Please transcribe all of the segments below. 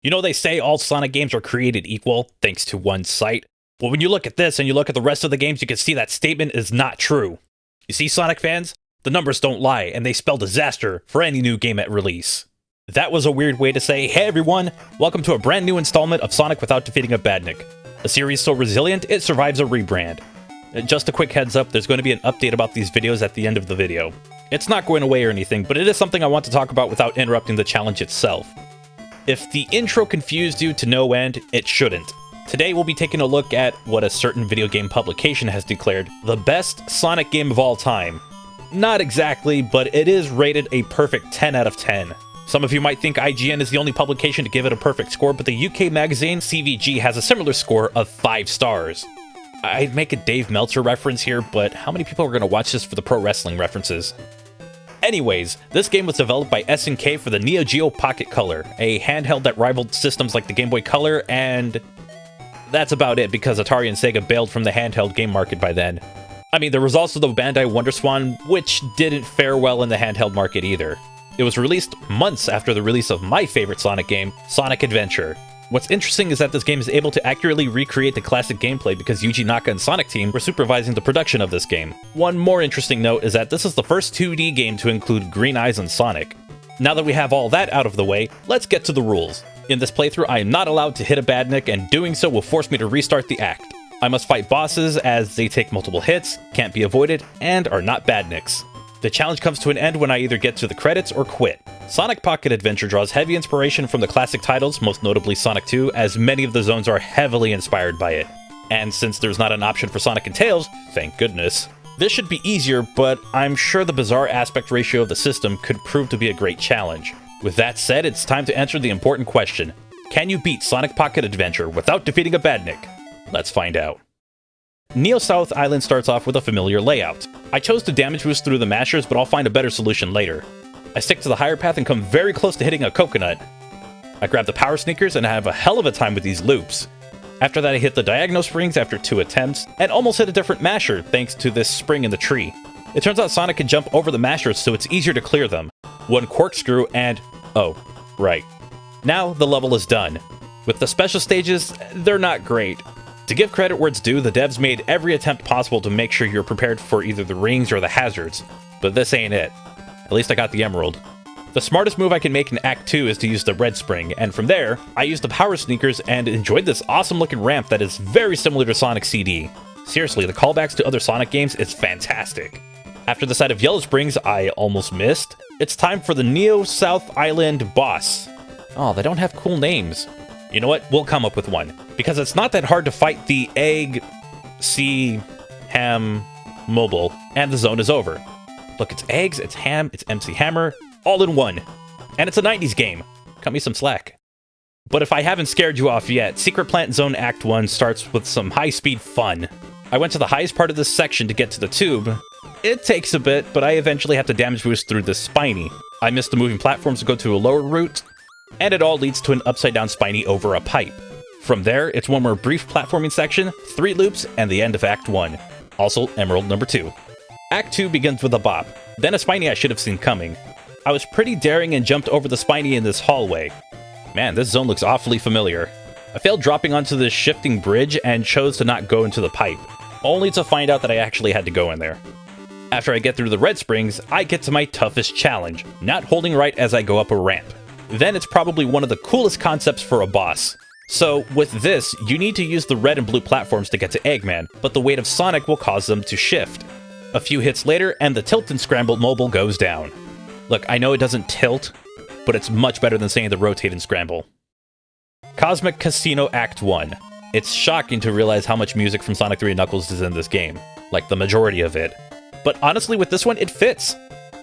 You know, they say all Sonic games are created equal, thanks to one site. Well, when you look at this and you look at the rest of the games, you can see that statement is not true. You see, Sonic fans? The numbers don't lie, and they spell disaster for any new game at release. That was a weird way to say, hey everyone, welcome to a brand new installment of Sonic Without Defeating a Badnik. A series so resilient, it survives a rebrand. Just a quick heads up, there's going to be an update about these videos at the end of the video. It's not going away or anything, but it is something I want to talk about without interrupting the challenge itself. If the intro confused you to no end, it shouldn't. Today we'll be taking a look at what a certain video game publication has declared the best Sonic game of all time. Not exactly, but it is rated a perfect 10 out of 10. Some of you might think IGN is the only publication to give it a perfect score, but the UK magazine CVG has a similar score of 5 stars. I'd make a Dave Meltzer reference here, but how many people are going to watch this for the pro wrestling references? Anyways, this game was developed by SNK for the Neo Geo Pocket Color, a handheld that rivaled systems like the Game Boy Color, and that's about it because Atari and Sega bailed from the handheld game market by then. I mean, there was also the Bandai WonderSwan, which didn't fare well in the handheld market either. It was released months after the release of my favorite Sonic game, Sonic Adventure. What's interesting is that this game is able to accurately recreate the classic gameplay because Yuji Naka and Sonic Team were supervising the production of this game. One more interesting note is that this is the first 2D game to include green eyes on Sonic. Now that we have all that out of the way, let's get to the rules. In this playthrough, I am not allowed to hit a Badnik, and doing so will force me to restart the act. I must fight bosses as they take multiple hits, can't be avoided, and are not Badniks. The challenge comes to an end when I either get to the credits or quit. Sonic Pocket Adventure draws heavy inspiration from the classic titles, most notably Sonic 2, as many of the zones are heavily inspired by it. And since there's not an option for Sonic and Tails, thank goodness, this should be easier, but I'm sure the bizarre aspect ratio of the system could prove to be a great challenge. With that said, it's time to answer the important question. Can you beat Sonic Pocket Adventure without defeating a Badnik? Let's find out. Neo South Island starts off with a familiar layout. I chose to damage boost through the mashers, but I'll find a better solution later. I stick to the higher path and come very close to hitting a coconut. I grab the power sneakers and I have a hell of a time with these loops. After that I hit the diagonal springs after 2 attempts, and almost hit a different masher thanks to this spring in the tree. It turns out Sonic can jump over the mashers, so it's easier to clear them. One corkscrew and... oh, right. Now the level is done. With the special stages, they're not great. To give credit where it's due, the devs made every attempt possible to make sure you're prepared for either the rings or the hazards, but this ain't it. At least I got the emerald. The smartest move I can make in Act 2 is to use the red spring, and from there, I used the power sneakers and enjoyed this awesome looking ramp that is very similar to Sonic CD. Seriously, the callbacks to other Sonic games is fantastic. After the side of Yellow Springs I almost missed, it's time for the Neo South Island boss. Oh, they don't have cool names. You know what? We'll come up with one. Because it's not that hard to fight the Egg, C, Ham, Mobile, and the zone is over. Look, it's Eggs, it's Ham, it's MC Hammer, all in one. And it's a 90s game. Cut me some slack. But if I haven't scared you off yet, Secret Plant Zone Act 1 starts with some high-speed fun. I went to the highest part of this section to get to the tube. It takes a bit, but I eventually have to damage boost through the spiny. I missed the moving platforms to go to a lower route, and it all leads to an upside-down spiny over a pipe. From there, it's one more brief platforming section, 3 loops, and the end of Act 1. Also, Emerald number 2. Act 2 begins with a bop, then a spiny I should have seen coming. I was pretty daring and jumped over the spiny in this hallway. Man, this zone looks awfully familiar. I failed dropping onto this shifting bridge and chose to not go into the pipe, only to find out that I actually had to go in there. After I get through the red springs, I get to my toughest challenge, not holding right as I go up a ramp. Then it's probably one of the coolest concepts for a boss. So, with this, you need to use the red and blue platforms to get to Eggman, but the weight of Sonic will cause them to shift. A few hits later, and the tilt and scramble mobile goes down. Look, I know it doesn't tilt, but it's much better than saying the rotate and scramble. Cosmic Casino Act 1. It's shocking to realize how much music from Sonic 3 and Knuckles is in this game, like the majority of it. But honestly, with this one, it fits.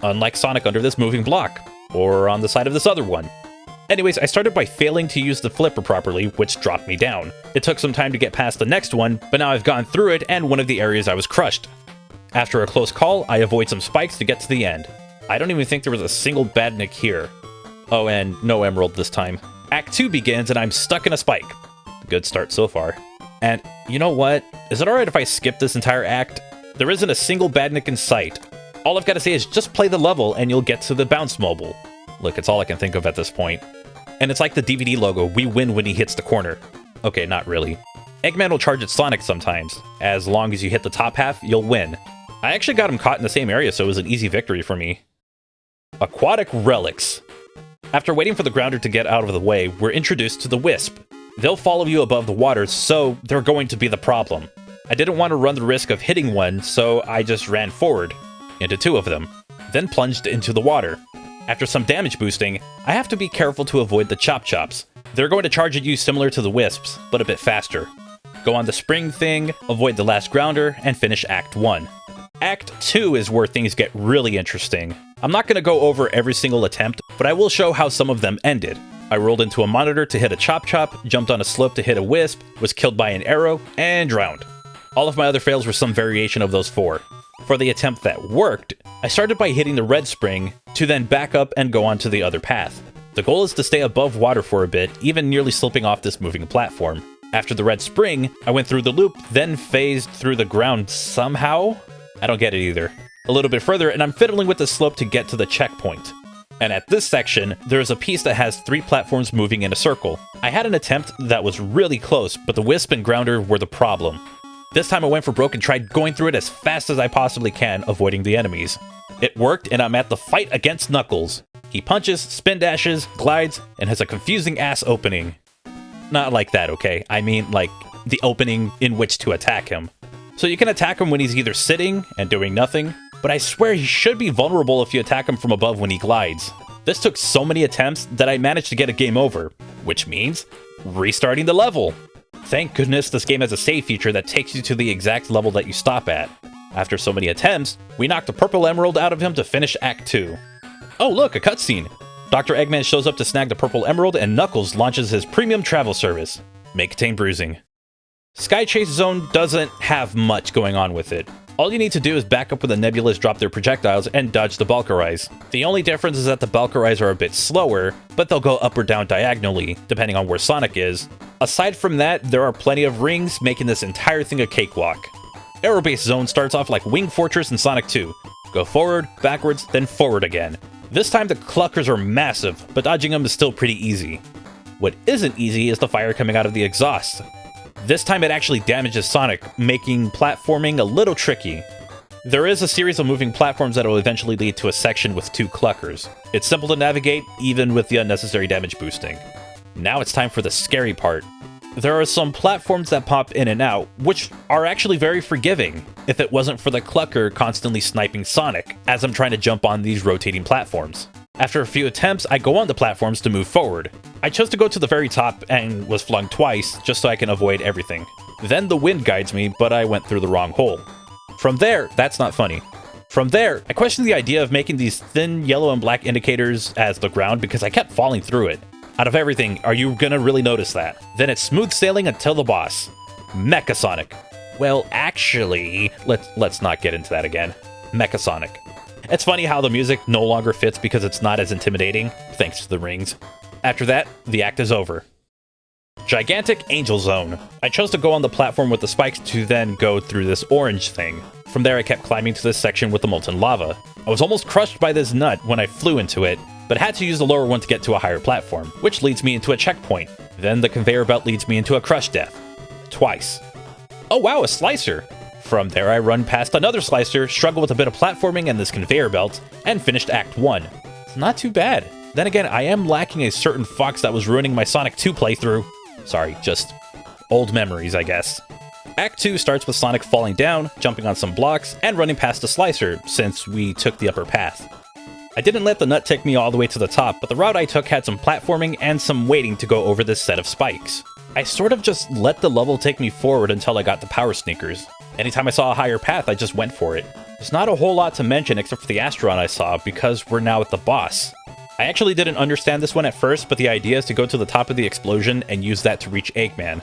Unlike Sonic under this moving block, or on the side of this other one. Anyways, I started by failing to use the flipper properly, which dropped me down. It took some time to get past the next one, but now I've gone through it and one of the areas I was crushed. After a close call, I avoid some spikes to get to the end. I don't even think there was a single Badnik here. Oh, and no emerald this time. Act 2 begins and I'm stuck in a spike. Good start so far. And you know what? Is it alright if I skip this entire act? There isn't a single Badnik in sight. All I've got to say is just play the level and you'll get to the bounce mobile. Look, it's all I can think of at this point. and it's like the DVD logo, we win when he hits the corner. Okay, not really. Eggman will charge at Sonic sometimes. As long as you hit the top half, you'll win. I actually got him caught in the same area, so it was an easy victory for me. Aquatic relics. After waiting for the grounder to get out of the way, we're introduced to the Wisp. They'll follow you above the water, so they're going to be the problem. I didn't want to run the risk of hitting one, so I just ran forward into 2 of them, then plunged into the water. After some damage boosting, I have to be careful to avoid the Chop Chops. They're going to charge at you similar to the Wisps, but a bit faster. Go on the spring thing, avoid the last grounder, and finish Act 1. Act 2 is where things get really interesting. I'm not going to go over every single attempt, but I will show how some of them ended. I rolled into a monitor to hit a Chop Chop, jumped on a slope to hit a Wisp, was killed by an arrow, and drowned. All of my other fails were some variation of those 4. For the attempt that worked, I started by hitting the red spring, to then back up and go on to the other path. The goal is to stay above water for a bit, even nearly slipping off this moving platform. After the red spring, I went through the loop, then phased through the ground somehow? I don't get it either. A little bit further, and I'm fiddling with the slope to get to the checkpoint. And at this section, there's a piece that has 3 platforms moving in a circle. I had an attempt that was really close, but the Wisp and Grounder were the problem. This time I went for broke and tried going through it as fast as I possibly can, avoiding the enemies. It worked, and I'm at the fight against Knuckles. He punches, spin dashes, glides, and has a confusing ass opening. Not like that, okay? I mean, like, the opening in which to attack him. So you can attack him when he's either sitting and doing nothing, but I swear he should be vulnerable if you attack him from above when he glides. This took so many attempts that I managed to get a game over, which means restarting the level. Thank goodness this game has a save feature that takes you to the exact level that you stop at. After so many attempts, we knocked the purple emerald out of him to finish Act 2. Oh look, a cutscene! Dr. Eggman shows up to snag the purple emerald and Knuckles launches his premium travel service. May contain bruising. Sky Chase Zone doesn't have much going on with it. All you need to do is back up when the nebulas drop their projectiles and dodge the Balkarize. The only difference is that the Balkarize are a bit slower, but they'll go up or down diagonally, depending on where Sonic is. Aside from that, there are plenty of rings, making this entire thing a cakewalk. Aerobase Zone starts off like Wing Fortress in Sonic 2. Go forward, backwards, then forward again. This time the cluckers are massive, but dodging them is still pretty easy. What isn't easy is the fire coming out of the exhaust. This time it actually damages Sonic, making platforming a little tricky. There is a series of moving platforms that will eventually lead to a section with 2 cluckers. It's simple to navigate, even with the unnecessary damage boosting. Now it's time for the scary part. There are some platforms that pop in and out, which are actually very forgiving, if it wasn't for the clucker constantly sniping Sonic, as I'm trying to jump on these rotating platforms. After a few attempts, I go on the platforms to move forward. I chose to go to the very top and was flung twice, just so I can avoid everything. Then the wind guides me, but I went through the wrong hole. From there, that's not funny. From there, I questioned the idea of making these thin yellow and black indicators as the ground because I kept falling through it. Out of everything, are you gonna really notice that? Then it's smooth sailing until the boss. Mecha Sonic. Well, actually, let's not get into that again. Mecha Sonic. It's funny how the music no longer fits because it's not as intimidating, thanks to the rings. After that, the act is over. Gigantic Angel Zone. I chose to go on the platform with the spikes to then go through this orange thing. From there I kept climbing to this section with the molten lava. I was almost crushed by this nut when I flew into it, but had to use the lower one to get to a higher platform, which leads me into a checkpoint. Then the conveyor belt leads me into a crush death. Twice. Oh wow, a slicer! From there I run past another slicer, struggle with a bit of platforming and this conveyor belt, and finished Act 1. It's not too bad. Then again, I am lacking a certain fox that was ruining my Sonic 2 playthrough. Sorry, just old memories, I guess. Act 2 starts with Sonic falling down, jumping on some blocks, and running past a slicer, since we took the upper path. I didn't let the nut take me all the way to the top, but the route I took had some platforming and some waiting to go over this set of spikes. I sort of just let the level take me forward until I got the power sneakers. Anytime I saw a higher path, I just went for it. There's not a whole lot to mention except for the Astron I saw, because we're now at the boss. I actually didn't understand this one at first, but the idea is to go to the top of the explosion and use that to reach Eggman.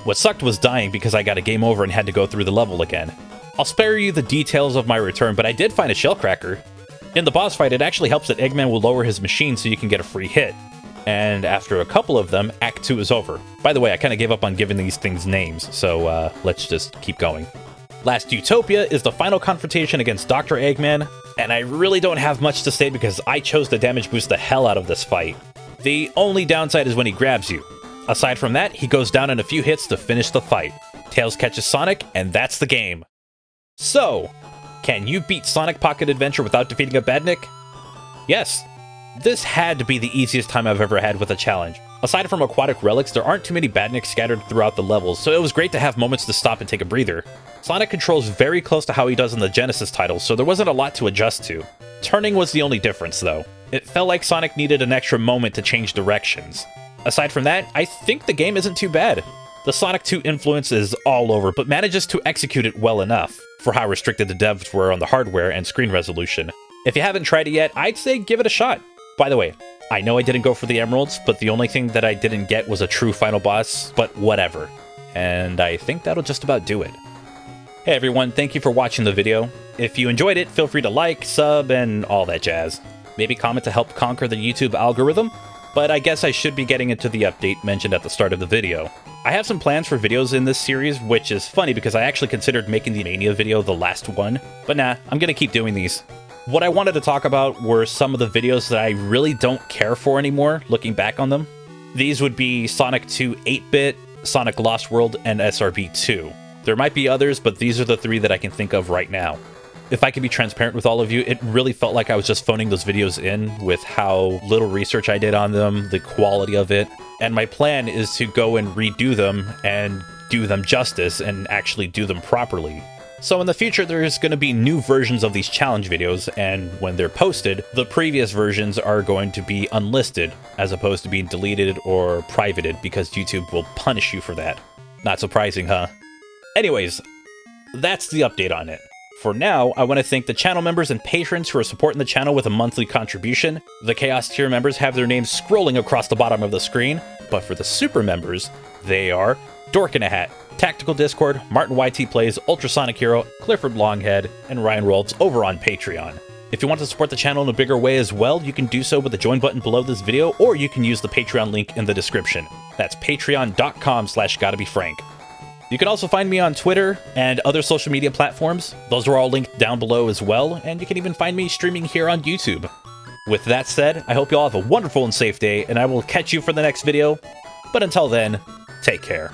What sucked was dying because I got a game over and had to go through the level again. I'll spare you the details of my return, but I did find a shellcracker. In the boss fight, it actually helps that Eggman will lower his machine so you can get a free hit. And after a couple of them, Act 2 is over. By the way, I kind of gave up on giving these things names, so let's just keep going. Last Utopia is the final confrontation against Dr. Eggman, and I really don't have much to say because I chose to damage boost the hell out of this fight. The only downside is when he grabs you. Aside from that, he goes down in a few hits to finish the fight. Tails catches Sonic, and that's the game. So, can you beat Sonic Pocket Adventure without defeating a Badnik? Yes. This had to be the easiest time I've ever had with a challenge. Aside from Aquatic relics, there aren't too many Badniks scattered throughout the levels, so it was great to have moments to stop and take a breather. Sonic controls very close to how he does in the Genesis titles, so there wasn't a lot to adjust to. Turning was the only difference, though. It felt like Sonic needed an extra moment to change directions. Aside from that, I think the game isn't too bad. The Sonic 2 influence is all over, but manages to execute it well enough, for how restricted the devs were on the hardware and screen resolution. If you haven't tried it yet, I'd say give it a shot. By the way, I know I didn't go for the emeralds, but the only thing that I didn't get was a true final boss, but whatever. And I think that'll just about do it. Hey everyone, thank you for watching the video. If you enjoyed it, feel free to like, sub, and all that jazz. Maybe comment to help conquer the YouTube algorithm, but I guess I should be getting into the update mentioned at the start of the video. I have some plans for videos in this series, which is funny because I actually considered making the Mania video the last one, but nah, I'm gonna keep doing these. What I wanted to talk about were some of the videos that I really don't care for anymore, looking back on them. These would be Sonic 2 8-bit, Sonic Lost World, and SRB 2. There might be others, but these are the three that I can think of right now. If I can be transparent with all of you, it really felt like I was just phoning those videos in with how little research I did on them, the quality of it, and my plan is to go and redo them and do them justice and actually do them properly. So in the future, there's going to be new versions of these challenge videos, and when they're posted, the previous versions are going to be unlisted, as opposed to being deleted or privated, because YouTube will punish you for that. Not surprising, huh? Anyways, that's the update on it. For now, I want to thank the channel members and patrons who are supporting the channel with a monthly contribution. The Chaos tier members have their names scrolling across the bottom of the screen, but for the super members, they are Dork in a Hat, Tactical Discord, Martin YT Plays, Ultrasonic Hero, Clifford Longhead, and Ryan Rolfs over on Patreon. If you want to support the channel in a bigger way as well, you can do so with the join button below this video, or you can use the Patreon link in the description. That's patreon.com/GottaBeFrank. You can also find me on Twitter and other social media platforms. Those are all linked down below as well, and you can even find me streaming here on YouTube. With that said, I hope you all have a wonderful and safe day, and I will catch you for the next video. But until then, take care.